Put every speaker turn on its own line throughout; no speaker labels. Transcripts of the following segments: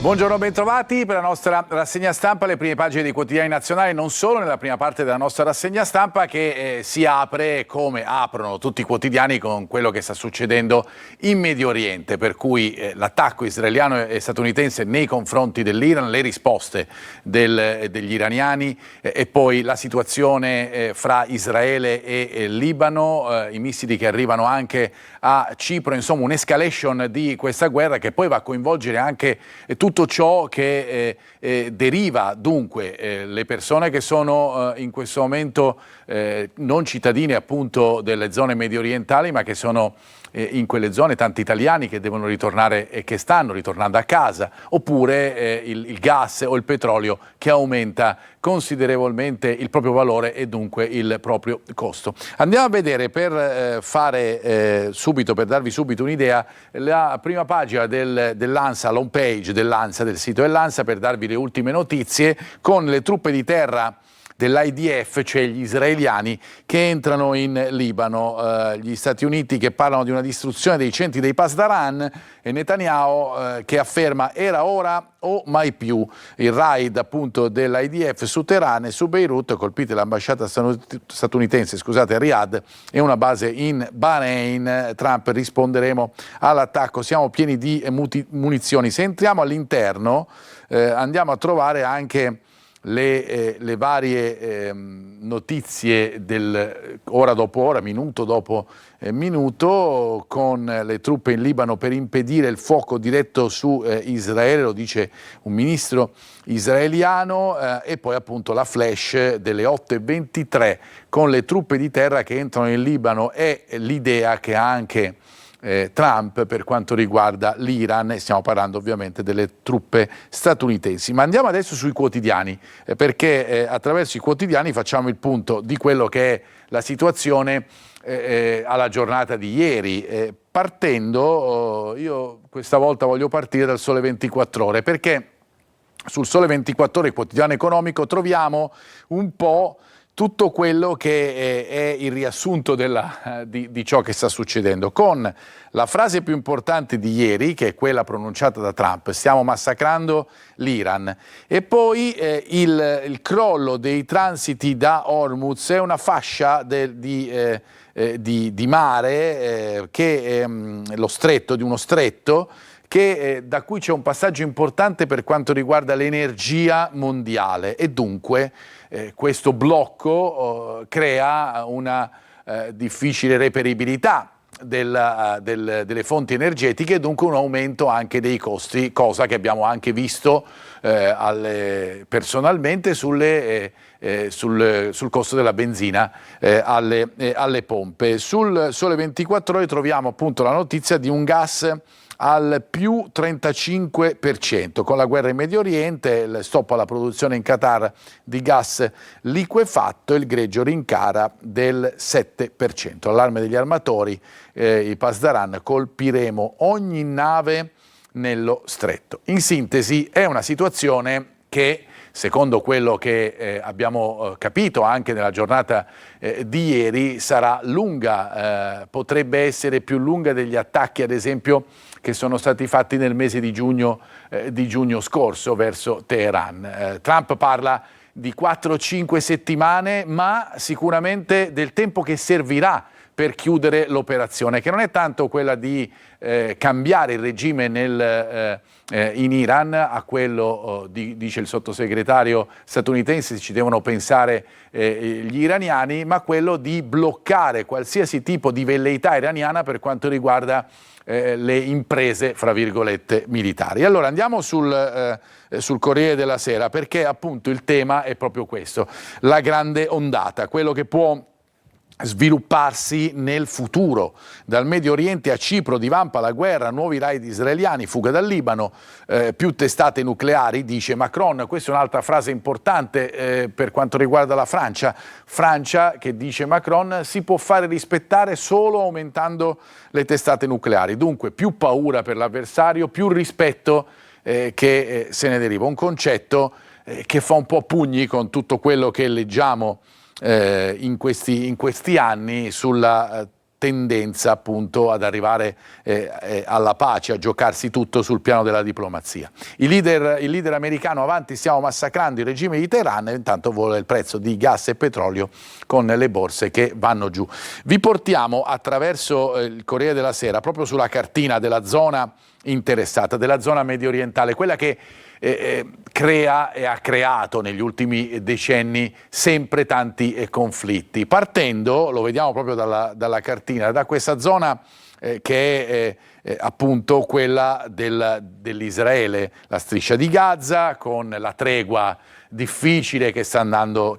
Buongiorno, bentrovati per la nostra rassegna stampa, le prime pagine dei quotidiani nazionali, non solo nella prima parte della nostra rassegna stampa che si apre come aprono tutti i quotidiani con quello che sta succedendo in Medio Oriente, per cui l'attacco israeliano e statunitense nei confronti dell'Iran, le risposte degli iraniani e poi la situazione fra Israele e Libano, i missili che arrivano anche a Cipro, insomma un'escalation di questa guerra che poi va a coinvolgere anche tutto ciò che deriva, dunque le persone che sono in questo momento non cittadini appunto delle zone medio orientali, ma che sono in quelle zone, tanti italiani che devono ritornare e che stanno ritornando a casa, oppure il gas o il petrolio che aumenta considerevolmente il proprio valore e dunque il proprio costo. Andiamo a vedere per darvi subito un'idea, la prima pagina dell'ANSA, l'home page dell'ANSA, del sito dell'ANSA, per darvi le ultime notizie con le truppe di terra dell'IDF, cioè gli israeliani che entrano in Libano, gli Stati Uniti che parlano di una distruzione dei centri dei Pasdaran e Netanyahu che afferma era ora o mai più. Il raid appunto dell'IDF su Teheran e su Beirut, colpite l'ambasciata statunitense a Riyadh e una base in Bahrain. Trump: risponderemo all'attacco, siamo pieni di munizioni. Se entriamo all'interno andiamo a trovare anche le varie notizie ora dopo ora, minuto dopo minuto, con le truppe in Libano per impedire il fuoco diretto su Israele, lo dice un ministro israeliano, e poi appunto la flash delle 8:23 con le truppe di terra che entrano in Libano e l'idea che ha anche Trump per quanto riguarda l'Iran, e stiamo parlando ovviamente delle truppe statunitensi. Ma andiamo adesso sui quotidiani, perché attraverso i quotidiani facciamo il punto di quello che è la situazione alla giornata di ieri, partendo, io questa volta voglio partire dal Sole 24 Ore, perché sul Sole 24 Ore, il quotidiano economico, troviamo un po' tutto quello che è il riassunto di ciò che sta succedendo, con la frase più importante di ieri, che è quella pronunciata da Trump: stiamo massacrando l'Iran, e poi il crollo dei transiti da Hormuz. È una fascia di mare che è lo stretto, di uno stretto, da cui c'è un passaggio importante per quanto riguarda l'energia mondiale, e dunque questo blocco crea una difficile reperibilità delle fonti energetiche e dunque un aumento anche dei costi, cosa che abbiamo anche visto personalmente sul costo della benzina alle pompe. Sul Sole 24 Ore troviamo appunto la notizia di un gas al più 35%, con la guerra in Medio Oriente, il stop alla produzione in Qatar di gas liquefatto, il greggio rincara del 7%. Allarme degli armatori, i Pasdaran: colpiremo ogni nave nello stretto. In sintesi è una situazione che, secondo quello che abbiamo capito anche nella giornata di ieri, sarà lunga, potrebbe essere più lunga degli attacchi, ad esempio, che sono stati fatti nel mese di giugno scorso verso Teheran. Trump parla di 4-5 settimane, ma sicuramente del tempo che servirà per chiudere l'operazione, che non è tanto quella di cambiare il regime in Iran, a quello dice il sottosegretario statunitense ci devono pensare gli iraniani, ma quello di bloccare qualsiasi tipo di velleità iraniana per quanto riguarda le imprese, fra virgolette, militari. Allora andiamo sul Corriere della Sera, perché appunto il tema è proprio questo: la grande ondata, quello che può svilupparsi nel futuro. Dal Medio Oriente a Cipro divampa la guerra, nuovi raid israeliani, fuga dal Libano, più testate nucleari, dice Macron. Questa è un'altra frase importante per quanto riguarda la Francia. Francia, che dice Macron, si può fare rispettare solo aumentando le testate nucleari. Dunque più paura per l'avversario, più rispetto che se ne deriva. Un concetto che fa un po' pugni con tutto quello che leggiamo in questi anni sulla tendenza appunto ad arrivare alla pace, a giocarsi tutto sul piano della diplomazia. Il leader americano: avanti, stiamo massacrando il regime di Teheran, e intanto vola il prezzo di gas e petrolio con le borse che vanno giù. Vi portiamo attraverso il Corriere della Sera proprio sulla cartina della zona interessata, della zona medio orientale, quella che crea e ha creato negli ultimi decenni sempre tanti conflitti, partendo, lo vediamo proprio dalla cartina, da questa zona che è appunto quella dell'Israele, la striscia di Gaza, con la tregua difficile che sta andando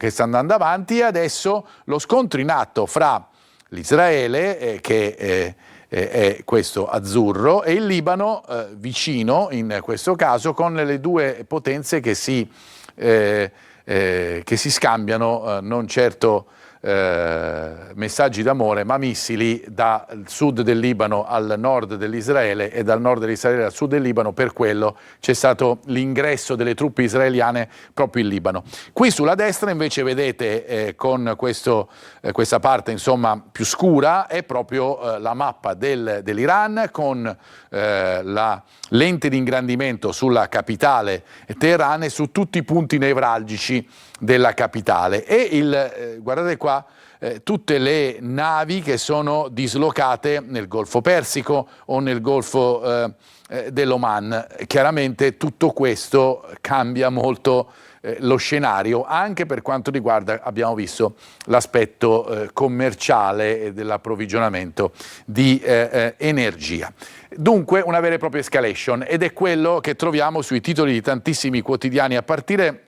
avanti, e adesso lo scontro in atto fra l'Israele, che è questo azzurro, e il Libano vicino, in questo caso, con le due potenze che si scambiano non certo messaggi d'amore, ma missili dal sud del Libano al nord dell'Israele e dal nord dell'Israele al sud del Libano. Per quello c'è stato l'ingresso delle truppe israeliane proprio in Libano. Qui sulla destra invece vedete con questa parte insomma più scura è proprio la mappa dell'Iran, con la lente di ingrandimento sulla capitale Teheran e su tutti i punti nevralgici della capitale, e guardate qua tutte le navi che sono dislocate nel Golfo Persico o nel Golfo dell'Oman. Chiaramente tutto questo cambia molto lo scenario, anche per quanto riguarda, abbiamo visto, l'aspetto commerciale e dell'approvvigionamento di energia. Dunque una vera e propria escalation, ed è quello che troviamo sui titoli di tantissimi quotidiani, a partire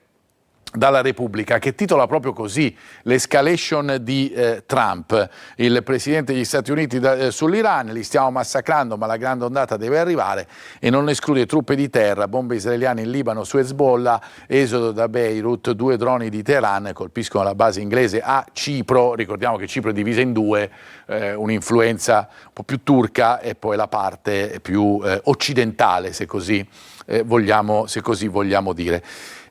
dalla Repubblica, che titola proprio così: l'escalation di Trump, il presidente degli Stati Uniti sull'Iran: li stiamo massacrando ma la grande ondata deve arrivare, e non esclude truppe di terra, bombe israeliane in Libano su Hezbollah, esodo da Beirut, 2 droni di Teheran colpiscono la base inglese a Cipro. Ricordiamo che Cipro è divisa in due, un'influenza un po' più turca e poi la parte più occidentale, se così vogliamo dire.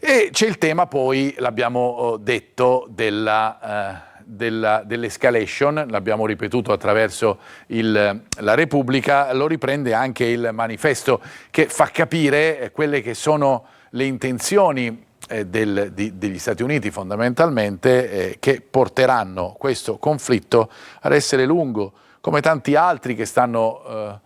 E c'è il tema poi, l'abbiamo detto, dell'escalation, l'abbiamo ripetuto attraverso la Repubblica, lo riprende anche il Manifesto, che fa capire quelle che sono le intenzioni degli Stati Uniti fondamentalmente, che porteranno questo conflitto ad essere lungo, come tanti altri che sono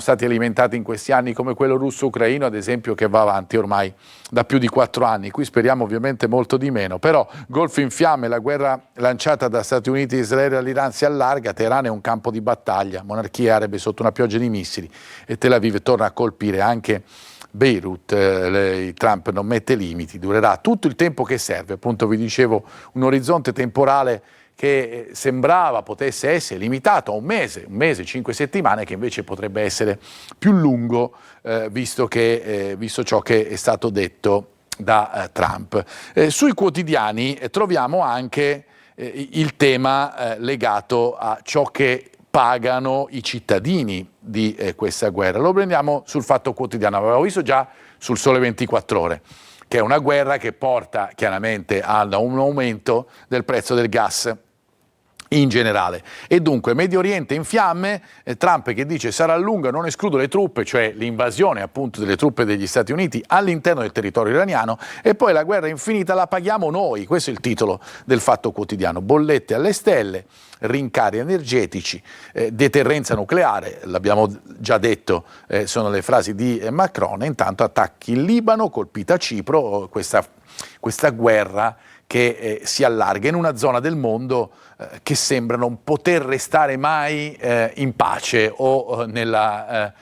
stati alimentati in questi anni, come quello russo-ucraino ad esempio, che va avanti ormai da più di 4 anni. Qui speriamo ovviamente molto di meno, però Golfo in fiamme, la guerra lanciata da Stati Uniti e Israele all'Iran si allarga, Teheran è un campo di battaglia, monarchie arabe sotto una pioggia di missili, e Tel Aviv torna a colpire anche Beirut. Trump non mette limiti, durerà tutto il tempo che serve, appunto vi dicevo, un orizzonte temporale che sembrava potesse essere limitato a un mese, 5 settimane, che invece potrebbe essere più lungo, visto ciò che è stato detto da Trump. Sui quotidiani troviamo anche il tema legato a ciò che pagano i cittadini di questa guerra. Lo prendiamo sul Fatto Quotidiano, avevamo visto già sul Sole 24 Ore, che è una guerra che porta chiaramente a un aumento del prezzo del gas in generale. E dunque Medio Oriente in fiamme, Trump che dice sarà lunga, non escludo le truppe, cioè l'invasione appunto delle truppe degli Stati Uniti all'interno del territorio iraniano, e poi la guerra infinita la paghiamo noi. Questo è il titolo del Fatto Quotidiano: bollette alle stelle, rincari energetici, deterrenza nucleare, l'abbiamo già detto, sono le frasi di Macron. E intanto attacchi in Libano, colpita Cipro, questa guerra che si allarga in una zona del mondo che sembra non poter restare mai in pace o nella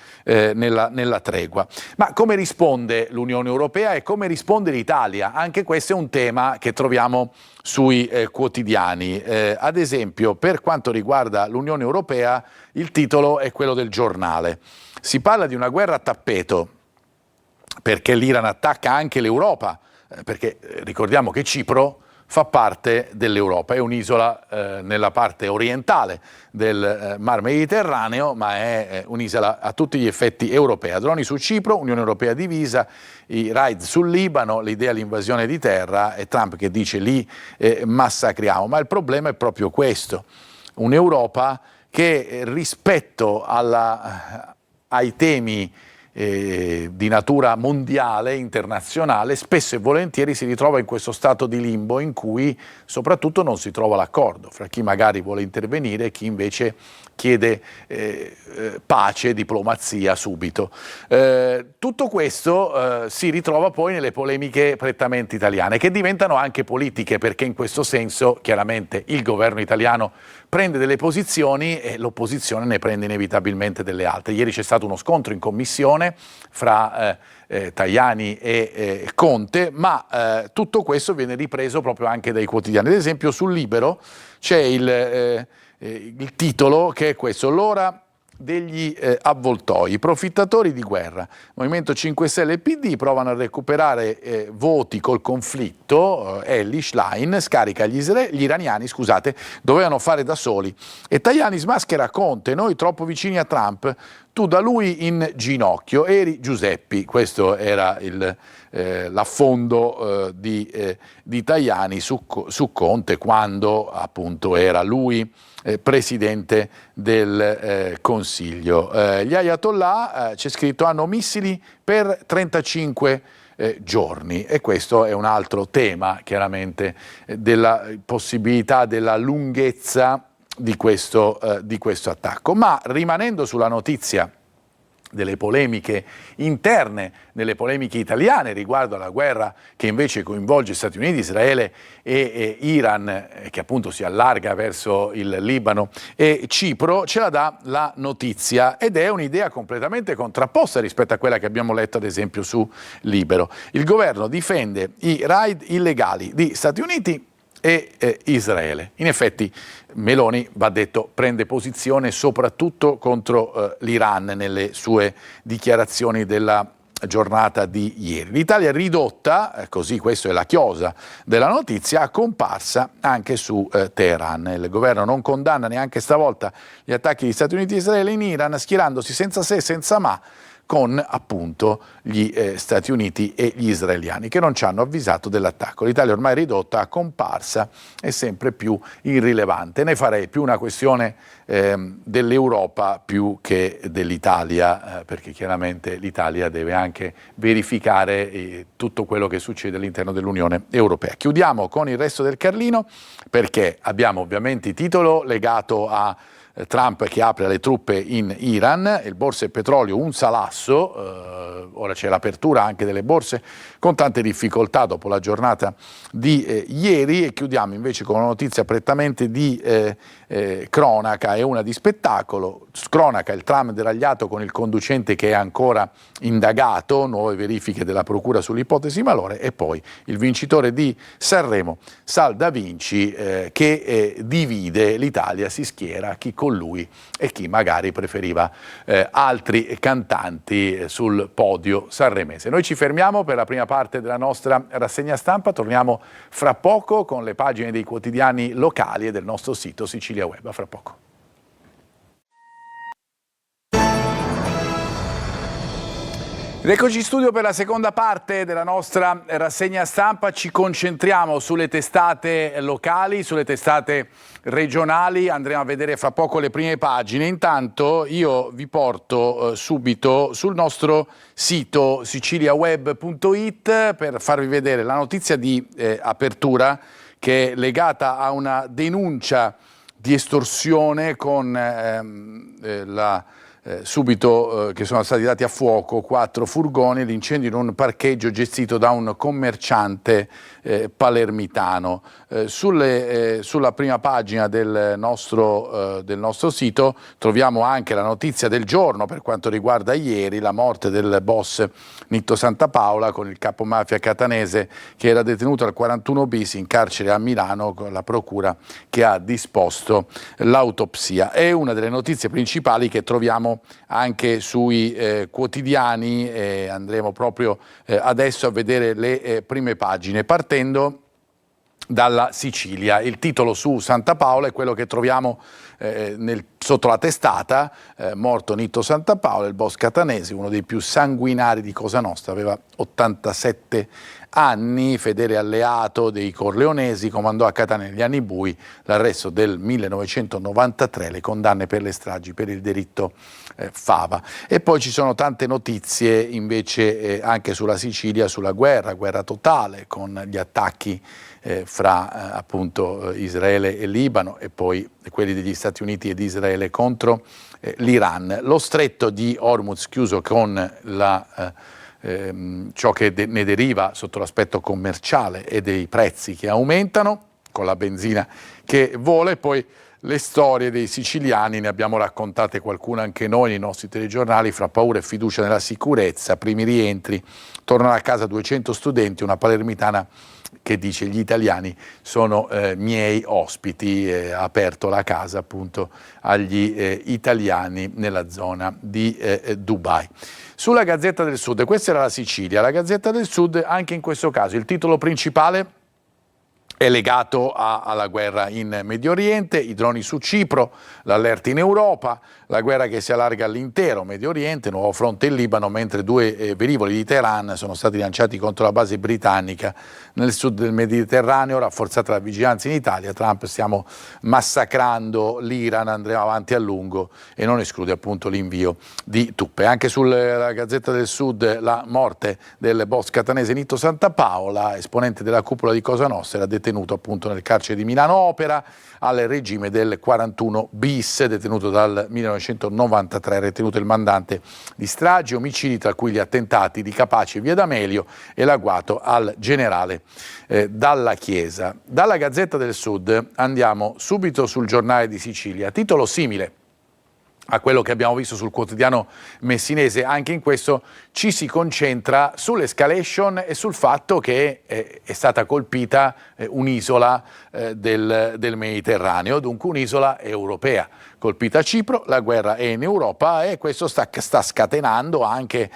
tregua. Ma come risponde l'Unione Europea e come risponde l'Italia? Anche questo è un tema che troviamo sui quotidiani. Ad esempio, per quanto riguarda l'Unione Europea, il titolo è quello del Giornale. Si parla di una guerra a tappeto, perché l'Iran attacca anche l'Europa, perché ricordiamo che Cipro fa parte dell'Europa, è un'isola nella parte orientale del Mar Mediterraneo, ma è un'isola a tutti gli effetti europea. Droni su Cipro, Unione Europea divisa, i raid sul Libano, l'idea l'invasione di terra, e Trump che dice lì massacriamo. Ma il problema è proprio questo: un'Europa che rispetto ai temi di natura mondiale, internazionale, spesso e volentieri si ritrova in questo stato di limbo in cui soprattutto non si trova l'accordo fra chi magari vuole intervenire e chi invece chiede pace, diplomazia subito. Tutto questo si ritrova poi nelle polemiche prettamente italiane, che diventano anche politiche, perché in questo senso chiaramente il governo italiano prende delle posizioni e l'opposizione ne prende inevitabilmente delle altre. Ieri c'è stato uno scontro in commissione fra Tajani e Conte, ma tutto questo viene ripreso proprio anche dai quotidiani. Ad esempio sul Libero c'è il titolo che è questo: l'ora degli avvoltoi, i profittatori di guerra. Movimento 5 Stelle e PD provano a recuperare voti col conflitto, Elly Schlein scarica gli iraniani, dovevano fare da soli, e Tajani smaschera Conte, noi troppo vicini a Trump, tu da lui in ginocchio, eri Giuseppi. Questo era l'affondo di Tajani su Conte quando appunto era lui presidente del Consiglio. Gli Ayatollah, c'è scritto, hanno missili per 35 giorni, e questo è un altro tema chiaramente della possibilità della lunghezza di questo attacco. Ma rimanendo sulla notizia delle polemiche interne, delle polemiche italiane riguardo alla guerra che invece coinvolge Stati Uniti, Israele e Iran, che appunto si allarga verso il Libano e Cipro, ce la dà la notizia, ed è un'idea completamente contrapposta rispetto a quella che abbiamo letto ad esempio su Libero. Il governo difende i raid illegali di Stati Uniti e Israele. In effetti Meloni, va detto, prende posizione soprattutto contro l'Iran nelle sue dichiarazioni della giornata di ieri. L'Italia è ridotta, così questa è la chiosa della notizia, comparsa anche su Teheran. Il governo non condanna neanche stavolta gli attacchi di Stati Uniti e Israele in Iran, schierandosi senza se e senza ma con appunto gli Stati Uniti e gli israeliani, che non ci hanno avvisato dell'attacco. L'Italia ormai ridotta a comparsa e sempre più irrilevante. Ne farei più una questione dell'Europa più che dell'Italia, perché chiaramente l'Italia deve anche verificare tutto quello che succede all'interno dell'Unione Europea. Chiudiamo con il resto del Carlino, perché abbiamo ovviamente il titolo legato a Trump che apre le truppe in Iran, il borsa e petrolio un salasso, ora c'è l'apertura anche delle borse con tante difficoltà dopo la giornata di ieri, e chiudiamo invece con una notizia prettamente di cronaca e una di spettacolo. Cronaca: il tram deragliato con il conducente che è ancora indagato, nuove verifiche della procura sull'ipotesi malore, e poi il vincitore di Sanremo, Sal Da Vinci, che divide l'Italia, si schiera chi con lui e chi magari preferiva altri cantanti sul podio sanremese. Noi ci fermiamo per la prima parte della nostra rassegna stampa, torniamo fra poco con le pagine dei quotidiani locali e del nostro sito Sicilia Web. A fra poco. Ed eccoci in studio per la seconda parte della nostra rassegna stampa. Ci concentriamo sulle testate locali, sulle testate regionali, andremo a vedere fra poco le prime pagine. Intanto io vi porto subito sul nostro sito siciliaweb.it per farvi vedere la notizia di apertura, che è legata a una denuncia di estorsione con subito che sono stati dati a fuoco 4 furgoni, l'incendio in un parcheggio gestito da un commerciante palermitano. Sulla prima pagina del nostro sito troviamo anche la notizia del giorno per quanto riguarda ieri, la morte del boss Nitto Santapaola, con il capomafia catanese che era detenuto al 41 bis in carcere a Milano, con la procura che ha disposto l'autopsia. È una delle notizie principali che troviamo anche sui quotidiani, e andremo proprio adesso a vedere le prime pagine, partendo dalla Sicilia. Il titolo su Santapaola è quello che troviamo sotto la testata, morto Nitto Santapaola, il boss catanese, uno dei più sanguinari di Cosa Nostra, aveva 87 anni, fedele alleato dei corleonesi, comandò a Catania negli anni bui, l'arresto del 1993, le condanne per le stragi per il delitto Fava. E poi ci sono tante notizie invece anche sulla Sicilia, sulla guerra totale, con gli attacchi fra appunto Israele e Libano, e poi quelli degli Stati Uniti e di Israele contro l'Iran. Lo stretto di Hormuz chiuso con ciò che ne deriva sotto l'aspetto commerciale e dei prezzi che aumentano, con la benzina che vola, e poi le storie dei siciliani, ne abbiamo raccontate qualcuna anche noi nei nostri telegiornali, fra paura e fiducia nella sicurezza, primi rientri, tornano a casa 200 studenti, una palermitana che dice gli italiani sono miei ospiti, ha aperto la casa appunto agli italiani nella zona di Dubai. Sulla Gazzetta del Sud, questa era la Sicilia, la Gazzetta del Sud anche in questo caso il titolo principale è legato alla guerra in Medio Oriente, i droni su Cipro, l'allerta in Europa, la guerra che si allarga all'intero Medio Oriente, nuovo fronte in Libano, mentre due velivoli di Teheran sono stati lanciati contro la base britannica nel sud del Mediterraneo, rafforzata la vigilanza in Italia. Trump: stiamo massacrando l'Iran, andremo avanti a lungo, e non esclude appunto l'invio di truppe. Anche sulla Gazzetta del Sud la morte del boss catanese Nitto Santapaola, esponente della cupola di Cosa Nostra, detenuto appunto nel carcere di Milano Opera al regime del 41 bis, detenuto dal 1993, ritenuto il mandante di stragi, omicidi, tra cui gli attentati di Capaci e Via D'Amelio e l'agguato al generale Dalla Chiesa. Dalla Gazzetta del Sud andiamo subito sul Giornale di Sicilia, titolo simile a quello che abbiamo visto sul quotidiano messinese. Anche in questo ci si concentra sull'escalation e sul fatto che è stata colpita un'isola del Mediterraneo, dunque un'isola europea. Colpita Cipro, la guerra è in Europa e questo sta scatenando anche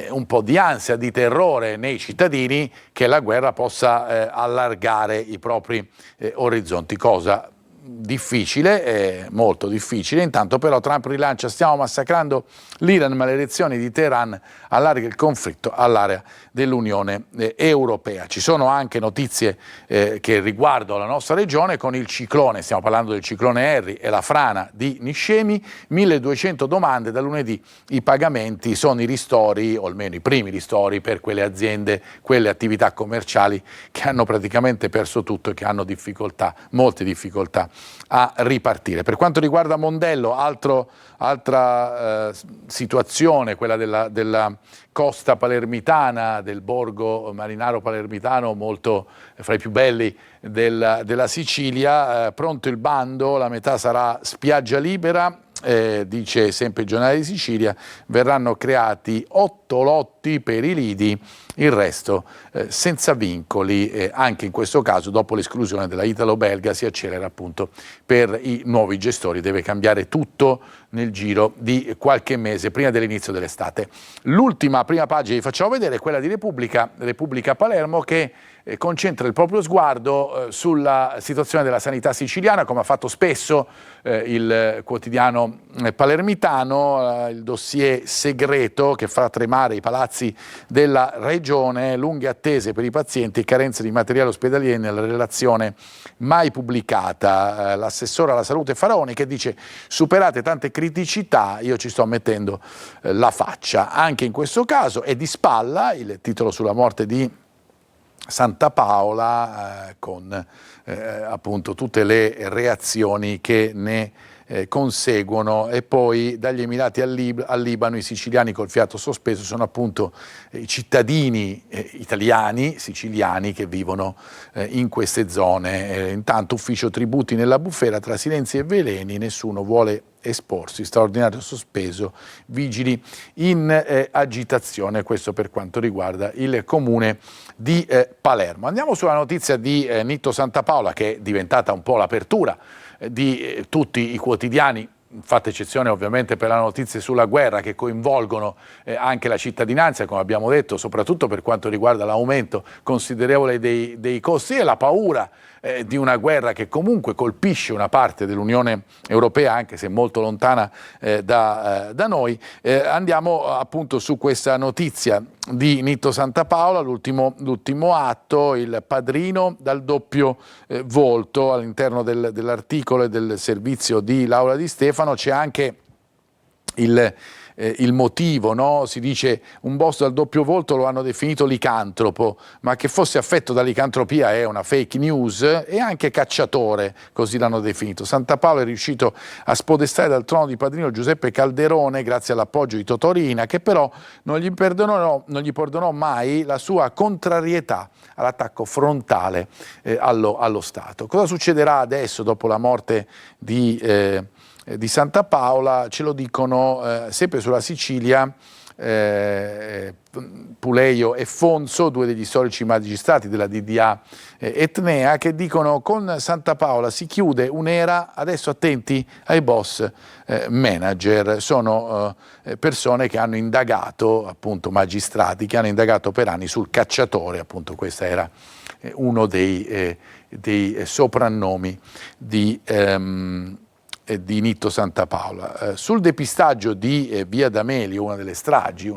un po' di ansia, di terrore nei cittadini che la guerra possa allargare i propri orizzonti, cosa difficile, molto difficile. Intanto però Trump rilancia: stiamo massacrando l'Iran, ma le elezioni di Teheran allarga il conflitto all'area dell'Unione Europea. Ci sono anche notizie che riguardano la nostra regione con il ciclone, stiamo parlando del ciclone Harry e la frana di Niscemi, 1200 domande da lunedì, i pagamenti sono i ristori, o almeno i primi ristori, per quelle aziende, quelle attività commerciali che hanno praticamente perso tutto e che hanno difficoltà, molte difficoltà a ripartire. Per quanto riguarda Mondello, altra situazione, quella della costa palermitana, del borgo marinaro palermitano, molto fra i più belli della Sicilia, pronto il bando, la metà sarà spiaggia libera. Dice sempre il Giornale di Sicilia, verranno creati 8 lotti per i lidi, il resto senza vincoli. Anche in questo caso, dopo l'esclusione della italo-belga, si accelera appunto per i nuovi gestori, deve cambiare tutto nel giro di qualche mese prima dell'inizio dell'estate. L'ultima prima pagina vi facciamo vedere è quella di Repubblica Palermo, che concentra il proprio sguardo sulla situazione della sanità siciliana, come ha fatto spesso il quotidiano palermitano, il dossier segreto che fa tremare i palazzi della regione, lunghe attese per i pazienti e carenze di materiale ospedaliero nella relazione mai pubblicata. L'assessore alla salute Faraoni che dice: superate tante criticità, io ci sto mettendo la faccia. Anche in questo caso è di spalla il titolo sulla morte di Santapaola, con appunto tutte le reazioni che ne conseguono. E poi dagli Emirati al Libano i siciliani col fiato sospeso sono appunto i cittadini italiani, siciliani, che vivono in queste zone. Intanto ufficio tributi nella bufera, tra silenzi e veleni, nessuno vuole esporsi, straordinario sospeso, vigili in agitazione. Questo per quanto riguarda il comune di Palermo. Andiamo sulla notizia di Nitto Santapaola, che è diventata un po' l'apertura di tutti i quotidiani, fatta eccezione ovviamente per le notizie sulla guerra che coinvolgono anche la cittadinanza, come abbiamo detto, soprattutto per quanto riguarda l'aumento considerevole dei costi e la paura di una guerra che comunque colpisce una parte dell'Unione Europea, anche se molto lontana da noi. Andiamo appunto su questa notizia di Nitto Santapaola, l'ultimo atto, il padrino dal doppio volto. All'interno dell'articolo e del servizio di Laura Di Stefano c'è anche il motivo, no? Si dice un boss dal doppio volto lo hanno definito licantropo, ma che fosse affetto da licantropia è una fake news, e anche cacciatore, così l'hanno definito. Santapaola è riuscito a spodestare dal trono di padrino Giuseppe Calderone grazie all'appoggio di Totò Riina, che però non gli perdonò mai la sua contrarietà all'attacco frontale allo Stato. Cosa succederà adesso dopo la morte di Santapaola? Ce lo dicono sempre sulla Sicilia Puleio e Fonso, due degli storici magistrati della DDA Etnea, che dicono: con Santapaola si chiude un'era, adesso attenti ai boss manager. Sono persone che hanno indagato, appunto magistrati, che hanno indagato per anni sul cacciatore, appunto questo era uno dei soprannomi di Nitto Santapaola. Sul depistaggio di Via D'Amelio, una delle stragi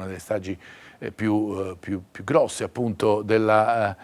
più grosse appunto della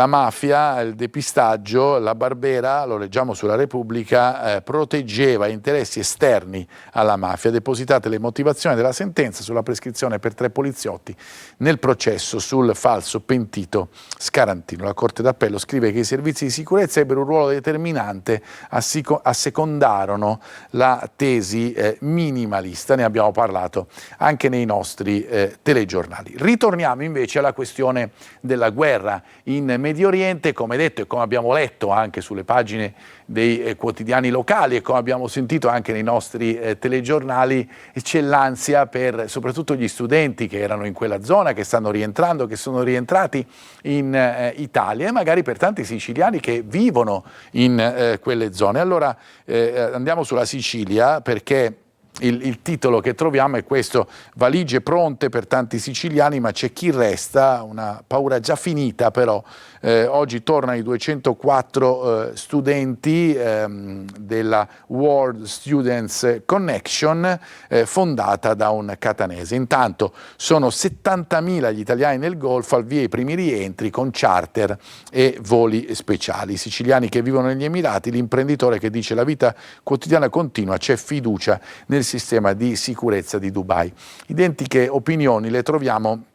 mafia, il depistaggio, la Barbera, lo leggiamo sulla Repubblica, proteggeva interessi esterni alla mafia, depositate le motivazioni della sentenza sulla prescrizione per 3 poliziotti nel processo sul falso pentito Scarantino. La Corte d'Appello scrive che i servizi di sicurezza ebbero un ruolo determinante, assecondarono la tesi minimalista, ne abbiamo parlato anche nei nostri telegiornali. Ritorniamo invece alla questione della guerra in Medio Oriente. Come detto e come abbiamo letto anche sulle pagine dei quotidiani locali e come abbiamo sentito anche nei nostri telegiornali, c'è l'ansia per soprattutto gli studenti che erano in quella zona, che stanno rientrando, che sono rientrati in Italia, e magari per tanti siciliani che vivono in quelle zone. Allora andiamo sulla Sicilia, perché il titolo che troviamo è questo: valigie pronte per tanti siciliani, ma c'è chi resta, una paura già finita però. Oggi tornano i 204 studenti della World Students Connection, fondata da un catanese. Intanto sono 70.000 gli italiani nel Golfo, al via i primi rientri con charter e voli speciali. I siciliani che vivono negli Emirati, l'imprenditore che dice: la vita quotidiana continua, c'è fiducia nel sistema di sicurezza di Dubai. Identiche opinioni le troviamo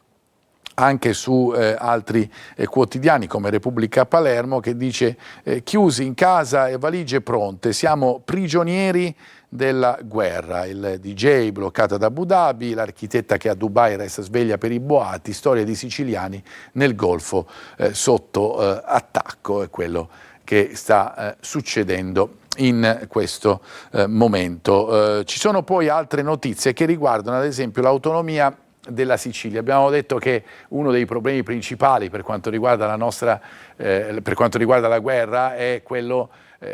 anche su altri quotidiani come Repubblica Palermo, che dice chiusi in casa e valigie pronte, siamo prigionieri della guerra. Il DJ bloccato ad Abu Dhabi, l'architetta che a Dubai resta sveglia per i boati, storia di siciliani nel Golfo sotto attacco. È quello che sta succedendo in questo momento. Ci sono poi altre notizie che riguardano ad esempio l'autonomia della Sicilia. Abbiamo detto che uno dei problemi principali per quanto riguarda la guerra è quello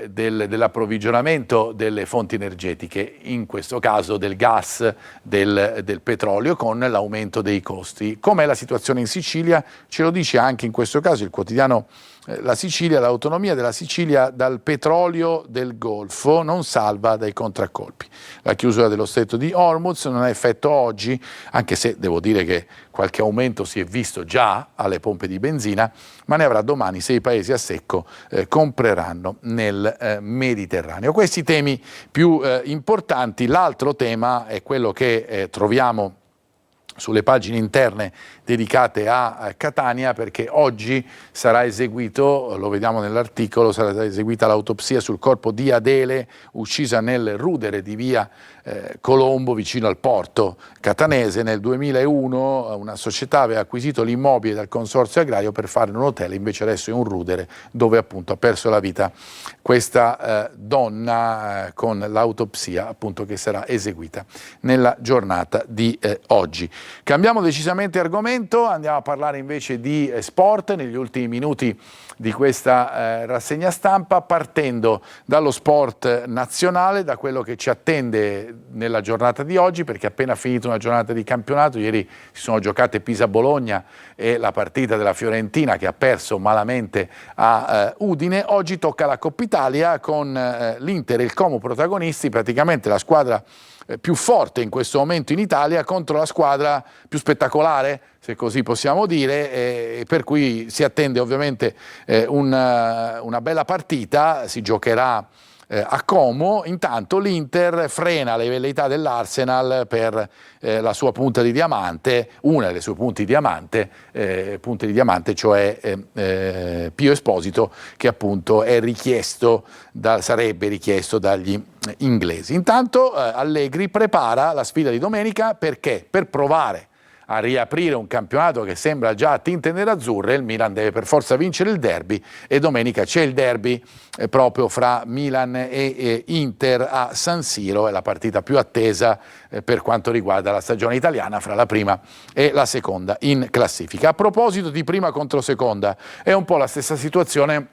dell'approvvigionamento delle fonti energetiche, in questo caso del gas, del petrolio, con l'aumento dei costi. Com'è la situazione in Sicilia? Ce lo dice anche in questo caso il quotidiano La Sicilia: l'autonomia della Sicilia dal petrolio del Golfo non salva dai contraccolpi. La chiusura dello stretto di Hormuz non ha effetto oggi, anche se devo dire che qualche aumento si è visto già alle pompe di benzina, ma ne avrà domani se i paesi a secco compreranno nel Mediterraneo. Questi temi più importanti. L'altro tema è quello che troviamo sulle pagine interne dedicate a Catania, perché oggi sarà eseguito, lo vediamo nell'articolo, sarà eseguita l'autopsia sul corpo di Adele, uccisa nel rudere di via Colombo vicino al porto catanese. Nel 2001 una società aveva acquisito l'immobile dal consorzio agrario per farne un hotel, invece adesso è un rudere dove appunto ha perso la vita questa donna, con l'autopsia appunto che sarà eseguita nella giornata di oggi. Cambiamo decisamente argomento, andiamo a parlare invece di sport negli ultimi minuti di questa rassegna stampa, partendo dallo sport nazionale, da quello che ci attende nella giornata di oggi, perché è appena finita una giornata di campionato. Ieri si sono giocate Pisa-Bologna e la partita della Fiorentina che ha perso malamente a Udine. Oggi tocca la Coppa Italia con l'Inter e il Como protagonisti. Praticamente la squadra più forte in questo momento in Italia contro la squadra più spettacolare, se così possiamo dire, per cui si attende ovviamente una bella partita, si giocherà a Como. Intanto l'Inter frena le velleità dell'Arsenal per la sua punta di diamante, una delle sue punte di diamante, cioè Pio Esposito, che appunto è sarebbe richiesto dagli inglesi. Intanto Allegri prepara la sfida di domenica perché per provare a riaprire un campionato che sembra già a tinte nerazzurre, il Milan deve per forza vincere il derby e domenica c'è il derby proprio fra Milan e Inter a San Siro, è la partita più attesa per quanto riguarda la stagione italiana, fra la prima e la seconda in classifica. A proposito di prima contro seconda, è un po' la stessa situazione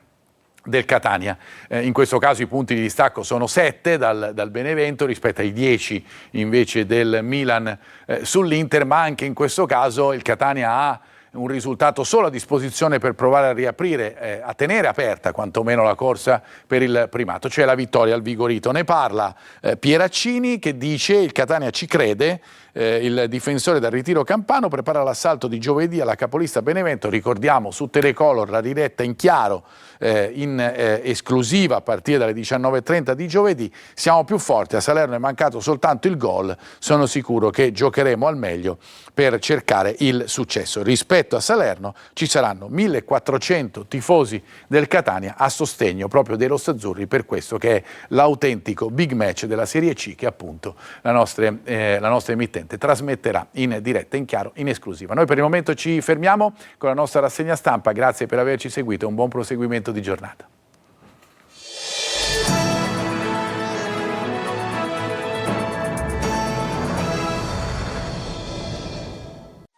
del Catania, in questo caso i punti di distacco sono 7 dal Benevento rispetto ai 10 invece del Milan sull'Inter, ma anche in questo caso il Catania ha un risultato solo a disposizione per provare a riaprire, a tenere aperta quantomeno la corsa per il primato, cioè la vittoria al Vigorito. Ne parla Pieraccini, che dice: il Catania ci crede, il difensore dal ritiro campano prepara l'assalto di giovedì alla capolista Benevento. Ricordiamo su Telecolor la diretta in chiaro in esclusiva a partire dalle 19:30 di giovedì. Siamo più forti, a Salerno è mancato soltanto il gol, sono sicuro che giocheremo al meglio per cercare il successo. Rispetto a Salerno ci saranno 1400 tifosi del Catania a sostegno proprio dei rossazzurri, per questo che è l'autentico big match della Serie C che appunto la nostra emittente trasmetterà in diretta in chiaro, in esclusiva. Noi per il momento ci fermiamo con la nostra rassegna stampa, grazie per averci seguito e un buon proseguimento di giornata.